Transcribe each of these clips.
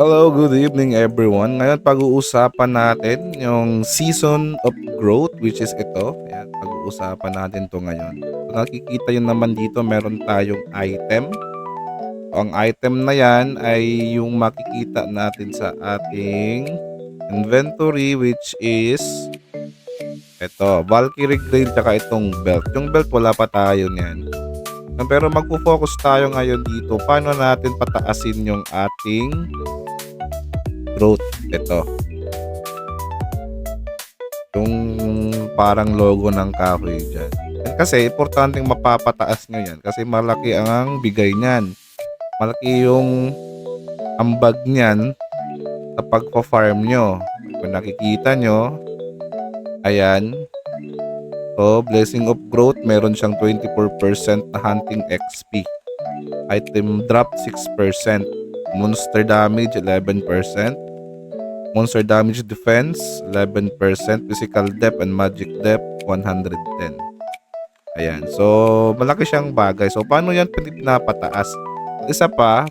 Hello, good evening everyone. Ngayon pag-uusapan natin yung season of growth which is ito. Ayan, pag-uusapan natin to ngayon. So, nakikita yun naman dito meron tayong item. So, ang item na yan ay yung makikita natin sa ating inventory which is ito, Valkyrie Grail tsaka itong belt. Yung belt wala pa tayo niyan. Pero magpo-focus tayo ngayon dito paano natin pataasin yung ating growth. Ito. Yung parang logo ng kahoy dyan. Yan kasi, importanteng mapapataas nyo yan. Kasi malaki ang bigay niyan. Malaki yung ambag niyan sa pagpa-farm nyo. Kung nakikita nyo, ayan. So, Blessing of Growth, meron siyang 24% na hunting XP. Item drop, 6%. Monster damage, 11%. Monster damage defense, 11%. Physical depth and magic depth, 110. Ayan. So, malaki siyang bagay. So, paano yan pinapataas? Isa pa,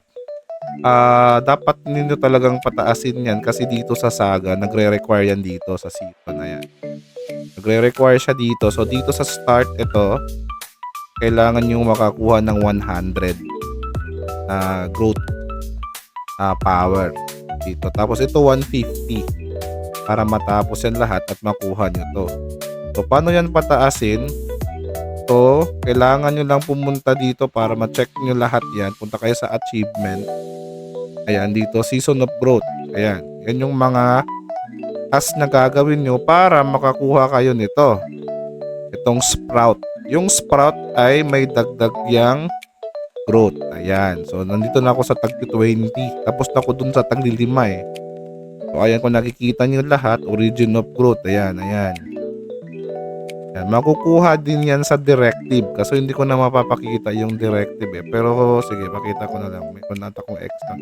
dapat ninyo talagang pataasin yan kasi dito sa Saga, nagre-require yan dito sa season na yan. Nagre-require siya dito. So, dito sa start, ito, kailangan nyo makakuha ng 100 na growth power dito. Tapos ito 150 para matapos yan lahat at makuha nyo to. So, paano yan pataasin? So, kailangan nyo lang pumunta dito para ma-check nyo lahat yan. Punta kayo sa achievement. Ayan, dito, season of growth. Ayan, yan yung mga task na gagawin nyo para makakuha kayo nito. Itong sprout. Yung sprout ay may dagdag yang growth. Ayan. So, nandito na ako sa tag 20. Tapos na ako dun sa tag 5 eh. So, ayan, kung nakikita nyo lahat, origin of growth. Ayan, ayan. Ayan, makukuha din yan sa directive. Kasi hindi ko na mapapakita yung directive eh. Pero, sige, pakita ko na lang. May kunata kong extra.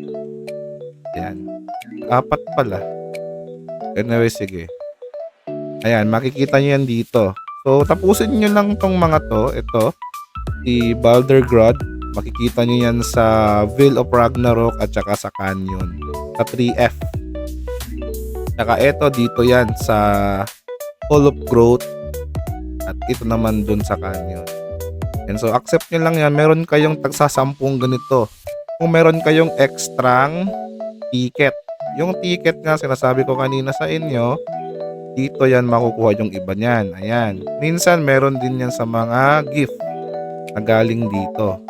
Ayan. 4 pala. Anyway, sige. Ayan, makikita nyo yan dito. So, tapusin nyo lang tong mga to. Ito, si Balder Grod. Makikita nyo yan sa Veil of Ragnarok at saka sa Canyon. Sa 3F. Saka ito dito yan sa Hall of Growth. At ito naman dun sa Canyon. And so accept nyo lang yan. Meron kayong tagsasampung ganito. Kung meron kayong extrang ticket. Yung ticket nga sinasabi ko kanina sa inyo, dito yan makukuha yung iba niyan. Ayan. Minsan meron din yan sa mga gift na galing dito.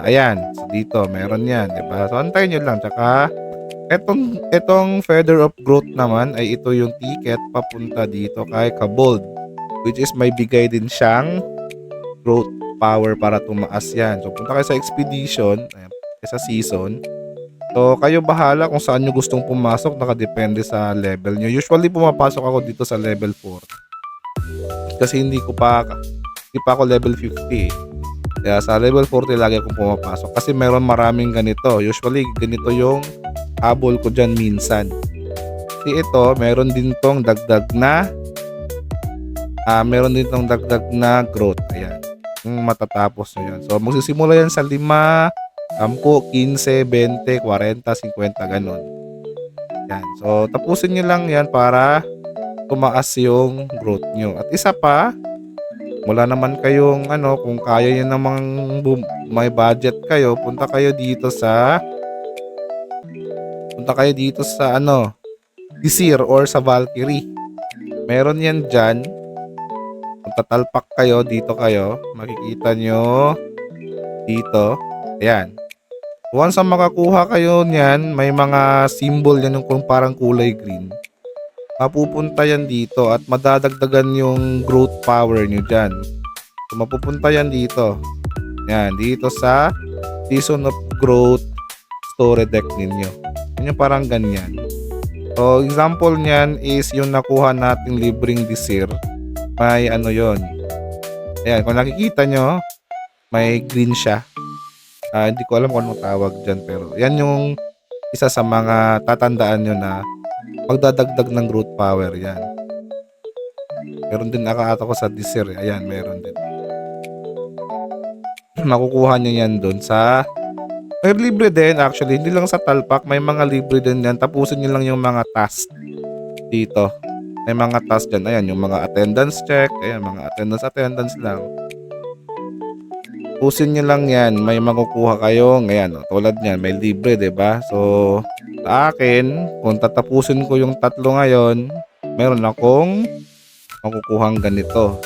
Ayan. So dito, meron yan. Diba? So antayin nyo lang. Tsaka, etong Feather of Growth naman ay ito yung ticket papunta dito kay Kabold. Which is may bigay din siyang growth power para tumaas yan. So punta kayo sa expedition, ayan, sa season. So kayo bahala kung saan nyo gustong pumasok. Nakadepende sa level nyo. Usually pumapasok ako dito sa level 4. Kasi hindi pa ako level 50. Kaya sa level 40 lagi akong pumapasok. Kasi maraming ganito. Usually ganito yung habol ko dyan minsan. Kasi ito, meron din tong dagdag na growth. Ayan. Yung matatapos nyo yan. So magsisimula yan sa 5, 10, 15, 20, 40, 50, ganun. Yan. So tapusin nyo lang yan para tumaas yung growth nyo. At isa pa, wala naman kayong kung kaya nyo namang may budget kayo, punta kayo dito sa Disir or sa Valkyrie. Meron yan dyan. Kung tatalpak kayo, dito kayo, makikita nyo dito. Ayan. Once na makakuha kayo niyan, may mga symbol yan yung kung parang kulay green. Mapupunta yan dito at madadagdagan yung growth power nyo dyan. So, mapupunta yan dito. Yan, dito sa Season of Growth Story Deck ninyo. Yan yung parang ganyan. So, example niyan is yung nakuha nating libreng Disir. May yon. Ayan, kung nakikita nyo, may green siya. Hindi ko alam kung anong tawag dyan, pero yan yung isa sa mga tatandaan nyo na magdadagdag ng growth power yan. Meron din nakakata ko sa Disir. Ayan, meron din. Makukuha nyo yan doon sa May libre din actually, hindi lang sa Talpak, may mga libre din yan. Tapusin nyo lang yung mga task dito. May mga task dyan. Ayan, yung mga attendance check. Ayan, mga attendance lang. Tapusin nyo lang yan. May makukuha kayo. Ayan, tulad nyan, may libre, 'di ba? So, sa akin, kung tatapusin ko yung 3 ngayon, meron akong makukuhang ganito.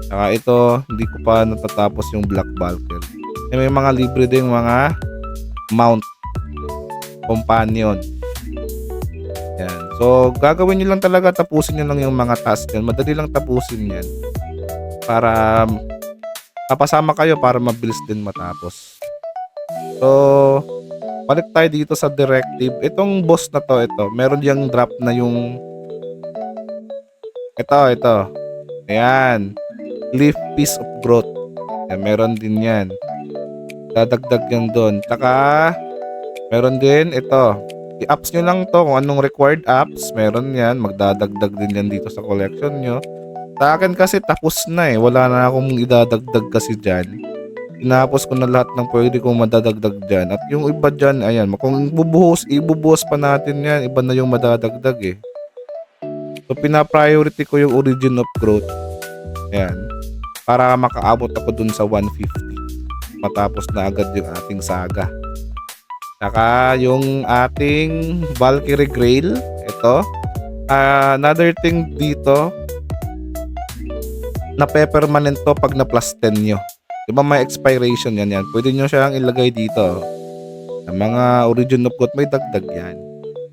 Saka ito, hindi ko pa natatapos yung Black Valkyrie. May mga libre ding mga mount companion. Yan. So, gagawin nyo lang talaga, tapusin nyo lang yung mga task yan. Madali lang tapusin yan. Para papasama kayo para mabilis din matapos. So, balik tayo dito sa directive. Itong boss na to, ito, meron yung drop na yung ito. Ayan. Leaf piece of growth. Yan, meron din yan. Dadagdag yan doon. Taka, meron din ito. I-apps nyo lang to kung anong required apps. Meron yan. Magdadagdag din yan dito sa collection nyo. Sa akin kasi tapos na eh. Wala na akong idadagdag kasi dyan. Tinapos ko na lahat ng pwede kong madadagdag dyan. At yung iba dyan, ayan. Kung ibubuhos pa natin yan, iba na yung madadagdag eh. So, pina-priority ko yung origin of growth. Ayan. Para makaabot ako dun sa 150. Matapos na agad yung ating saga. Saka yung ating Valkyrie Grail. Ito. Another thing dito, na permanent to pag na plus 10 nyo. Diba may expiration yan. Pwede nyo siyang ilagay dito. Ang mga origin of growth, may dagdag yan.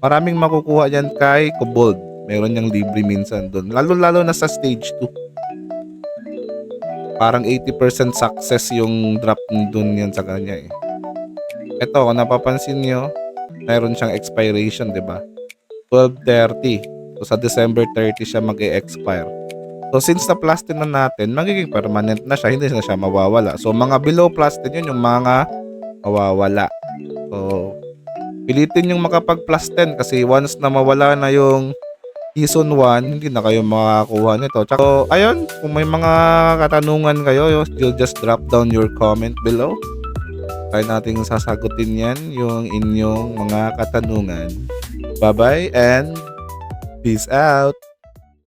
Maraming makukuha yan kay Kobold. Meron niyang libre minsan doon. Lalo na sa stage 2. Parang 80% success yung drop doon yan sa kanya eh. Ito, kung napapansin nyo, meron siyang expiration, di ba? 12:30. So, sa December 30 siya mag-e-expire. So, since na-plus 10 na natin, magiging permanent na siya. Hindi na siya mawawala. So, mga below plus 10 yun, yung mga mawawala. So, pilitin yung makapag-plus 10 kasi once na mawala na yung Season 1, hindi na kayo makakuha nito. Tsaka, so, ayun, kung may mga katanungan kayo, you'll just drop down your comment below. Kaya natin sasagutin yan, yung inyong mga katanungan. Bye-bye and peace out!